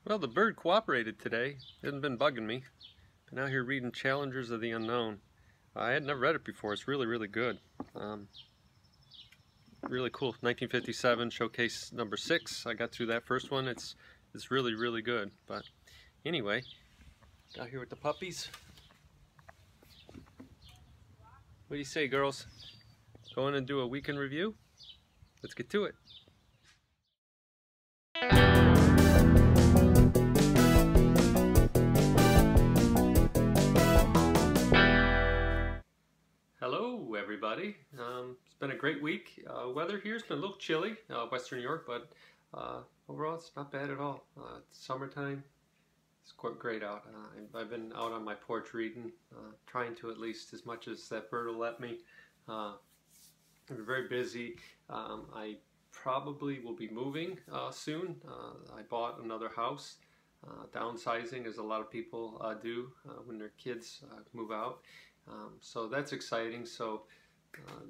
Well, the bird cooperated today. Hasn't been bugging me. Been out here reading Challengers of the Unknown. I had never read it before. It's really, really good. Really cool. 1957 showcase number 6. I got through that first one. It's really, really good. But anyway, out here with the puppies. What do you say, girls? Go in and do a weekend review? Let's get to it. Hello, everybody. It's been a great week. Weather here's been a little chilly, Western New York, but overall it's not bad at all. It's summertime. It's quite great out. I've been out on my porch reading, trying to at least as much as that bird will let me. I've been very busy. I probably will be moving soon. I bought another house. Downsizing, as a lot of people do when their kids move out. So that's exciting. So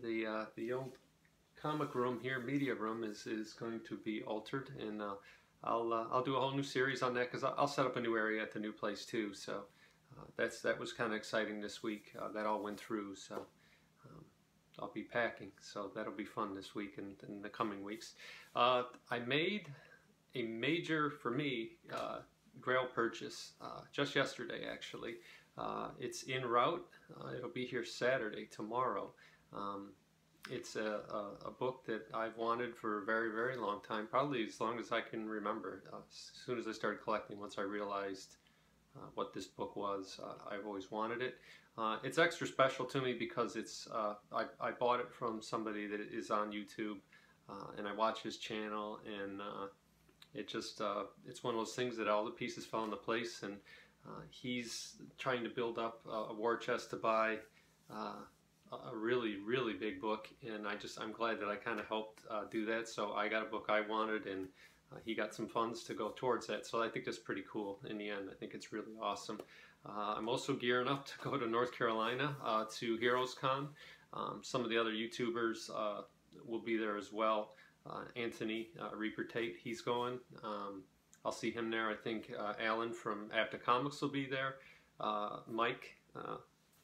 the old comic room here, media room, is going to be altered, and I'll do a whole new series on that because I'll set up a new area at the new place too. So that was kind of exciting this week. That all went through. So I'll be packing. So that'll be fun this week and in the coming weeks. I made a major, for me, grail purchase just yesterday actually. It's en route. It'll be here Saturday, tomorrow. It's a book that I've wanted for a very, very long time, probably as long as I can remember. As soon as I started collecting, once I realized what this book was, I've always wanted it. It's extra special to me because I bought it from somebody that is on YouTube, and I watch his channel, and it's one of those things that all the pieces fell into place, and he's trying to build up a war chest to buy a really, really big book, and I'm glad that I kind of helped do that. So I got a book I wanted, and he got some funds to go towards that. So I think that's pretty cool in the end. I think it's really awesome. I'm also gearing up to go to North Carolina to Heroes Con. Some of the other YouTubers will be there as well. Anthony Reaper Tate, he's going. I'll see him there. I think Alan from Apta Comics will be there. Mike,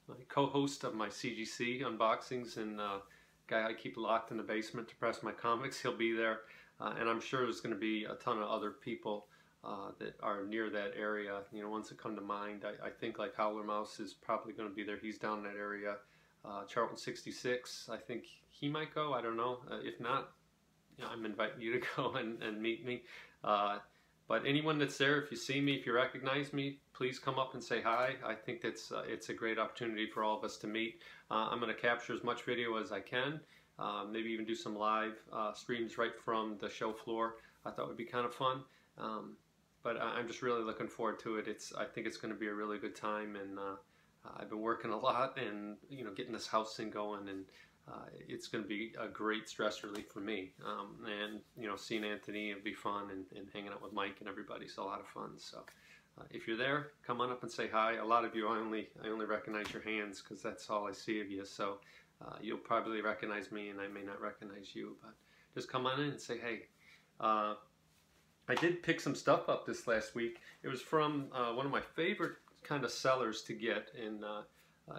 my co-host of my CGC unboxings, and guy I keep locked in the basement to press my comics, he'll be there. And I'm sure there's going to be a ton of other people that are near that area. You know, ones that come to mind. I think like Howler Mouse is probably going to be there. He's down in that area. Charlton 66, I think he might go. I don't know. If not, you know, I'm inviting you to go and meet me. But anyone that's there, if you see me, if you recognize me, please come up and say hi. I think it's a great opportunity for all of us to meet. I'm going to capture as much video as I can, maybe even do some live streams right from the show floor. I thought would be kind of fun. But I'm just really looking forward to it. I think it's going to be a really good time, and I've been working a lot, and you know, getting this house thing going, and it's going to be a great stress relief for me. And you know, seeing Anthony will be fun, and hanging out with Mike and everybody's a lot of fun. So if you're there, come on up and say hi. A lot of you, I only recognize your hands because that's all I see of you. So you'll probably recognize me, and I may not recognize you, but just come on in and say hey. I did pick some stuff up this last week. It was from one of my favorite kind of sellers to get, and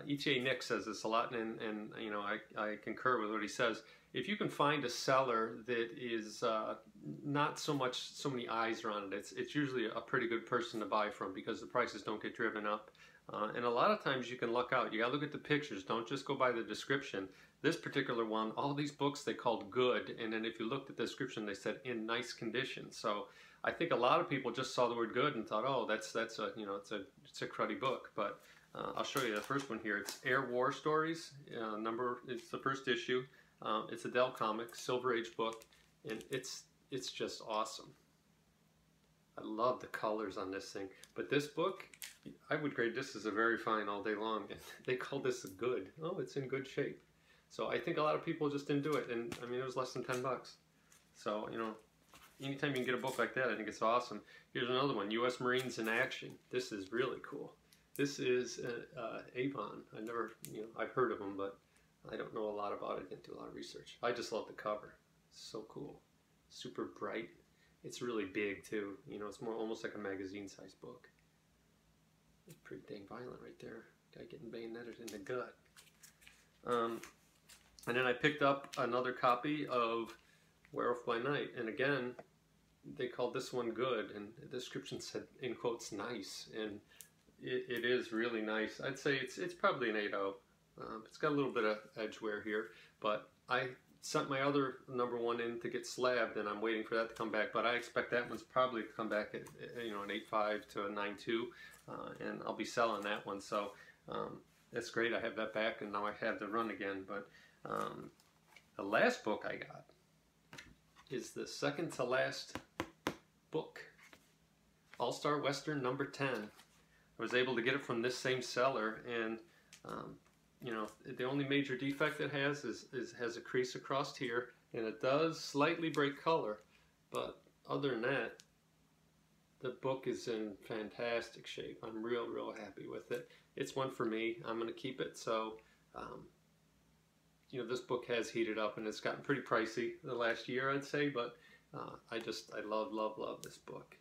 E.T.A. Nick says this a lot, and you know, I concur with what he says. If you can find a seller that is not so many eyes are on it, it's usually a pretty good person to buy from because the prices don't get driven up. And a lot of times you can luck out. You gotta look at the pictures. Don't just go by the description. This particular one, all these books they called good, and then if you looked at the description, they said in nice condition. So I think a lot of people just saw the word good and thought, oh, that's a, you know, it's a cruddy book. But I'll show you the first one here. It's Air War Stories. It's the first issue. It's a Dell comic, Silver Age book, and it's just awesome. I love the colors on this thing. But this book, I would grade this as a very fine all day long. They call this a good. Oh, it's in good shape. So I think a lot of people just didn't do it, and I mean, it was less than 10 bucks. So, you know, anytime you can get a book like that, I think it's awesome. Here's another one, U.S. Marines in Action. This is really cool. This is Avon. I've heard of them, but I don't know a lot about it. I didn't do a lot of research. I just love the cover. It's so cool. Super bright. it's really big too. You know, it's more almost like a magazine-sized book. It's pretty dang violent right there. Guy getting bayoneted in the gut. And then I picked up another copy of Werewolf by Night, and again, they called this one good, and the description said, in quotes, nice, and it is really nice. I'd say it's probably an 8.0. It's got a little bit of edge wear here, but I sent my other #1 in to get slabbed, and I'm waiting for that to come back, but I expect that one's probably to come back at, you know, an 8.5 to a 9.2, and I'll be selling that one, so that's great. I have that back, and now I have the run again. But the last book I got is the second to last book, All-Star Western number 10. I was able to get it from this same seller, and you know, the only major defect it has has a crease across here, and it does slightly break color, but other than that, the book is in fantastic shape. I'm real happy with it. It's one for me. I'm going to keep it. So, you know, this book has heated up, and it's gotten pretty pricey the last year, I'd say, but I love this book.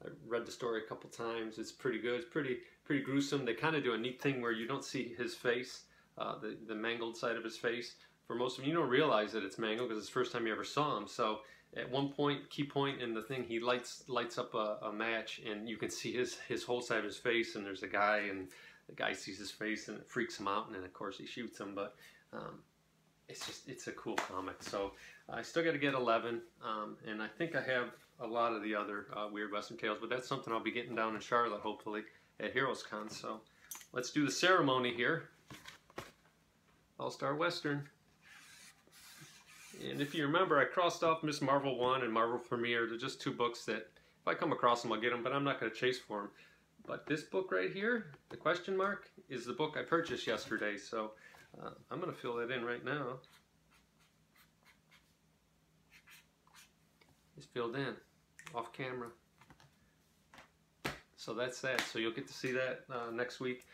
I read the story a couple times. It's pretty good. It's pretty gruesome. They kind of do a neat thing where you don't see his face, the mangled side of his face. For most of you, you don't realize that it's mangled because it's the first time you ever saw him. So at one point, key point in the thing, he lights up a match, and you can see his whole side of his face, and there's a guy, and the guy sees his face, and it freaks him out, and then of course he shoots him. But it's a cool comic. So I still got to get 11, and I think I have a lot of the other Weird Western Tales, but that's something I'll be getting down in Charlotte, hopefully, at Heroes Con. So let's do the ceremony here. All-Star Western. And if you remember, I crossed off Miss Marvel 1 and Marvel Premiere. They're just two books that, if I come across them, I'll get them, but I'm not going to chase for them. But this book right here, the question mark, is the book I purchased yesterday. So I'm going to fill that in right now. It's filled in, off camera. So that's that. So you'll get to see that next week.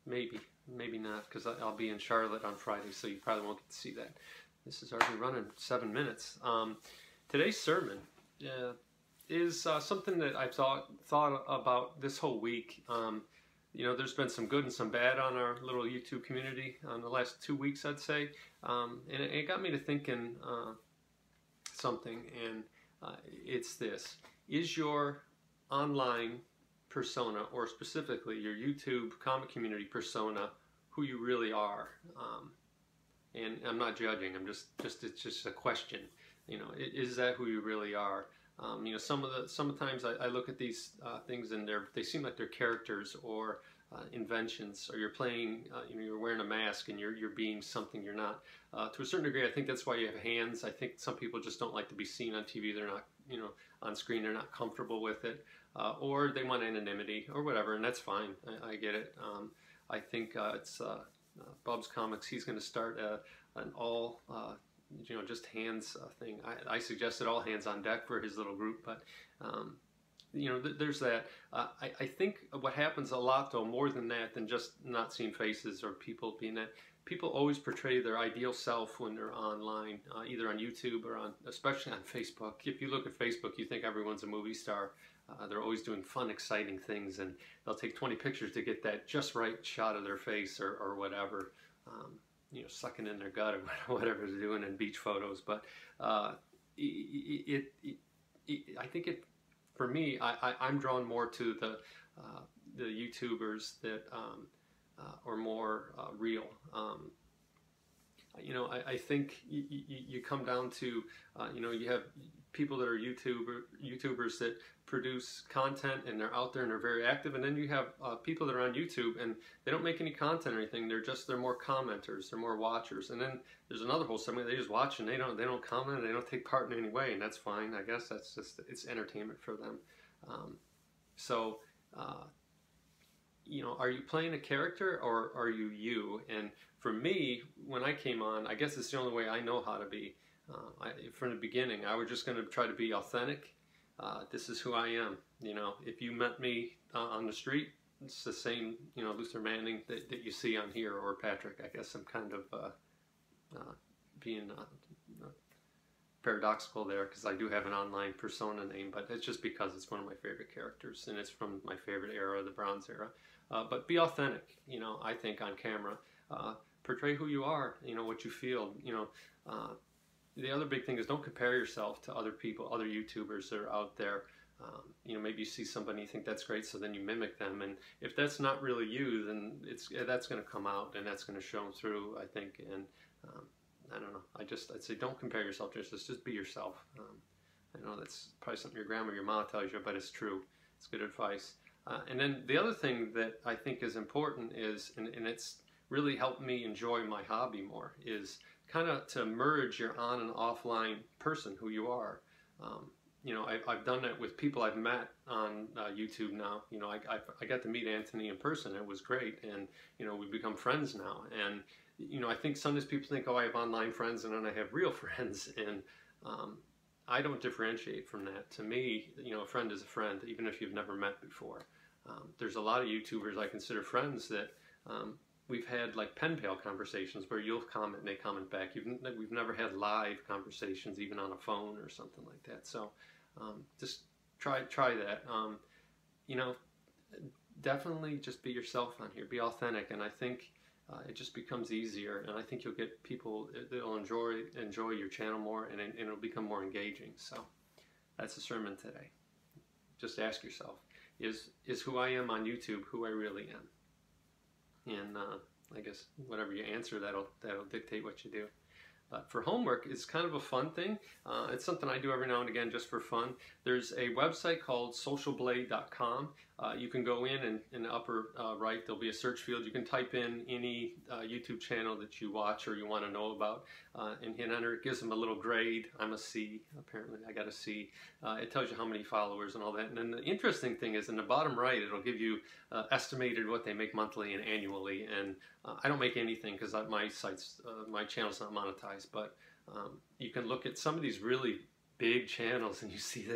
Maybe not, because I'll be in Charlotte on Friday, so you probably won't get to see that. This is already running 7 minutes. Today's sermon is something that I've thought about this whole week. You know, there's been some good and some bad on our little YouTube community on the last 2 weeks, I'd say. And it got me to thinking something, and it's this. Is your online persona, or specifically your YouTube comic community persona, who you really are? And I'm not judging. It's just a question. You know, is that who you really are? You know, sometimes I look at these things, and they seem like they're characters or inventions, or you're playing, you know, you're wearing a mask and you're being something you're not. To a certain degree, I think that's why you have hands. I think some people just don't like to be seen on TV. They're not, you know, on screen. They're not comfortable with it, or they want anonymity or whatever, and that's fine. I get it. I think it's Bub's Comics. He's going to start an all, you know, just hands thing. I suggested all hands on deck for his little group, but you know, there's that. I think what happens a lot, though, more than that, than just not seeing faces or people being that, people always portray their ideal self when they're online, either on YouTube or especially on Facebook. If you look at Facebook, you think everyone's a movie star. They're always doing fun, exciting things, and they'll take 20 pictures to get that just right shot of their face or whatever. You know, sucking in their gut or whatever they're doing in beach photos. But I think it. For me, I'm drawn more to the YouTubers that are more real. You know, I think you come down to, you know, you have people that are YouTubers that produce content, and they're out there and they're very active, and then you have people that are on YouTube and they don't make any content or anything. They're more commenters, they're more watchers, and then there's another whole segment they just watch and they don't comment, they don't take part in any way, and that's fine. I guess that's just, it's entertainment for them. You know, are you playing a character or are you you? And for me, when I came on, I guess it's the only way I know how to be. From the beginning, I was just going to try to be authentic. This is who I am. You know, if you met me on the street, it's the same, you know, Luther Manning that you see on here, or Patrick. I guess I'm kind of being paradoxical there because I do have an online persona name, but it's just because it's one of my favorite characters and it's from my favorite era, the Bronze era. But be authentic, you know, I think on camera. Portray who you are, you know, what you feel, you know. The other big thing is don't compare yourself to other people, other YouTubers that are out there. You know, maybe you see somebody and you think that's great, so then you mimic them. And if that's not really you, then that's going to come out and that's going to show through, I think. And I don't know. I'd say don't compare yourself to others. Just be yourself. I know that's probably something your grandma or your mom tells you, but it's true. It's good advice. And then the other thing that I think is important is, and it's really helped me enjoy my hobby more, is kind of to merge your on and offline person, who you are. You know, I've done that with people I've met on YouTube now. You know, I got to meet Anthony in person. It was great. And, you know, we've become friends now. And, you know, I think sometimes people think, oh, I have online friends and then I have real friends. And I don't differentiate from that. To me, you know, a friend is a friend, even if you've never met before. There's a lot of YouTubers I consider friends that we've had like pen pal conversations where you'll comment and they comment back. We've never had live conversations, even on a phone or something like that. So just try that. You know, definitely just be yourself on here. Be authentic, and I think it just becomes easier. And I think you'll get people that'll enjoy your channel more, and it'll become more engaging. So that's the sermon today. Just ask yourself: Is who I am on YouTube who I really am? And I guess whatever you answer, that'll dictate what you do. But for homework, it's kind of a fun thing. It's something I do every now and again just for fun. There's a website called socialblade.com. You can go in, and in the upper right, there'll be a search field. You can type in any YouTube channel that you watch or you want to know about and hit enter. It gives them a little grade. I'm a C. Apparently, I got a C. It tells you how many followers and all that. And then the interesting thing is in the bottom right, it'll give you estimated what they make monthly and annually. And I don't make anything because my channel's not monetized. But you can look at some of these really big channels and you see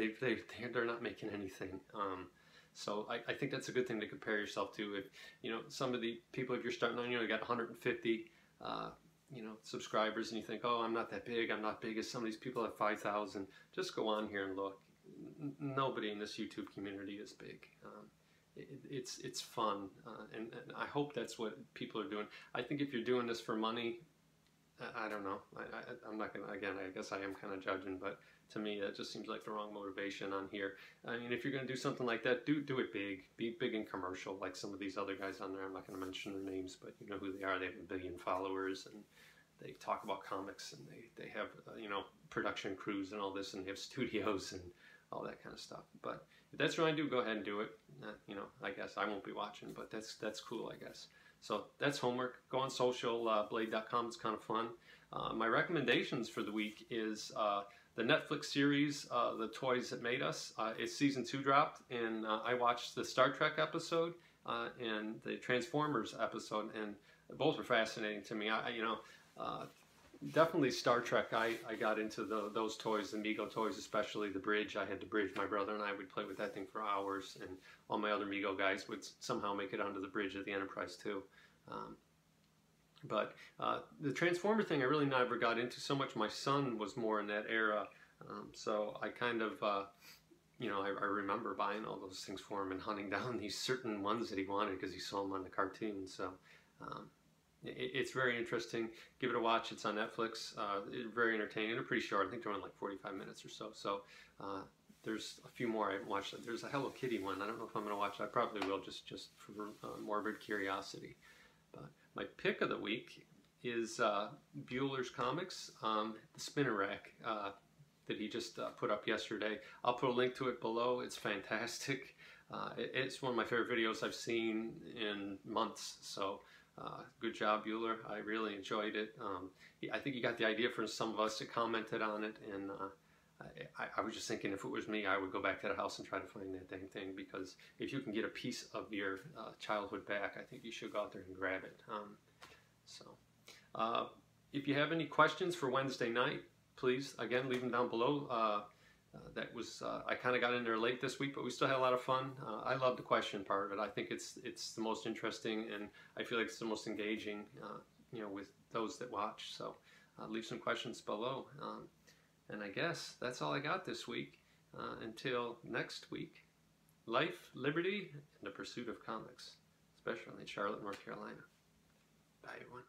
they're not making anything. So I think that's a good thing to compare yourself to. If you know some of the people, if you're starting on, you got 150 you know, subscribers, and you think, oh, I'm not that big, I'm not big as some of these people have 5,000. Just go on here and look. Nobody in this YouTube community is big. It's fun, and I hope that's what people are doing. I think if you're doing this for money, I don't know. I'm not gonna. Again, I guess I am kind of judging, but to me, that just seems like the wrong motivation on here. I mean, if you're gonna do something like that, do it big. Be big and commercial, like some of these other guys on there. I'm not gonna mention their names, but you know who they are. They have 1 billion followers, and they talk about comics, and they have you know, production crews and all this, and they have studios and all that kind of stuff. But if that's what I do, go ahead and do it. You know, I guess I won't be watching, but that's cool, I guess. So that's homework. Go on socialblade.com. It's kind of fun. My recommendations for the week is the Netflix series, The Toys That Made Us. It's season 2 dropped, and I watched the Star Trek episode and the Transformers episode, and both were fascinating to me. Definitely Star Trek. I got into those toys, the Mego toys, especially the bridge. I had the bridge. My brother and I would play with that thing for hours, and all my other Mego guys would somehow make it onto the bridge of the Enterprise too. But the Transformer thing I really never got into so much. My son was more in that era, so I kind of, you know, I remember buying all those things for him and hunting down these certain ones that he wanted because he saw them on the cartoon. So it's very interesting. Give it a watch. It's on Netflix. It's very entertaining. They're pretty short. I think they're on like 45 minutes or so. So there's a few more I haven't watched. There's a Hello Kitty one. I don't know if I'm going to watch it. I probably will just for morbid curiosity. But my pick of the week is Bueller's Comics, the spinner rack that he just put up yesterday. I'll put a link to it below. It's fantastic. It's one of my favorite videos I've seen in months. So good job, Bueller. I really enjoyed it. I think he got the idea from some of us that commented on it, and I was just thinking if it was me, I would go back to the house and try to find that dang thing, because if you can get a piece of your childhood back, I think you should go out there and grab it. If you have any questions for Wednesday night, please, again, leave them down below. I kind of got in there late this week, but we still had a lot of fun. I love the question part of it. I think it's the most interesting, and I feel like it's the most engaging, you know, with those that watch. So leave some questions below. And I guess that's all I got this week. Until next week, life, liberty, and the pursuit of comics, especially in Charlotte, North Carolina. Bye, everyone.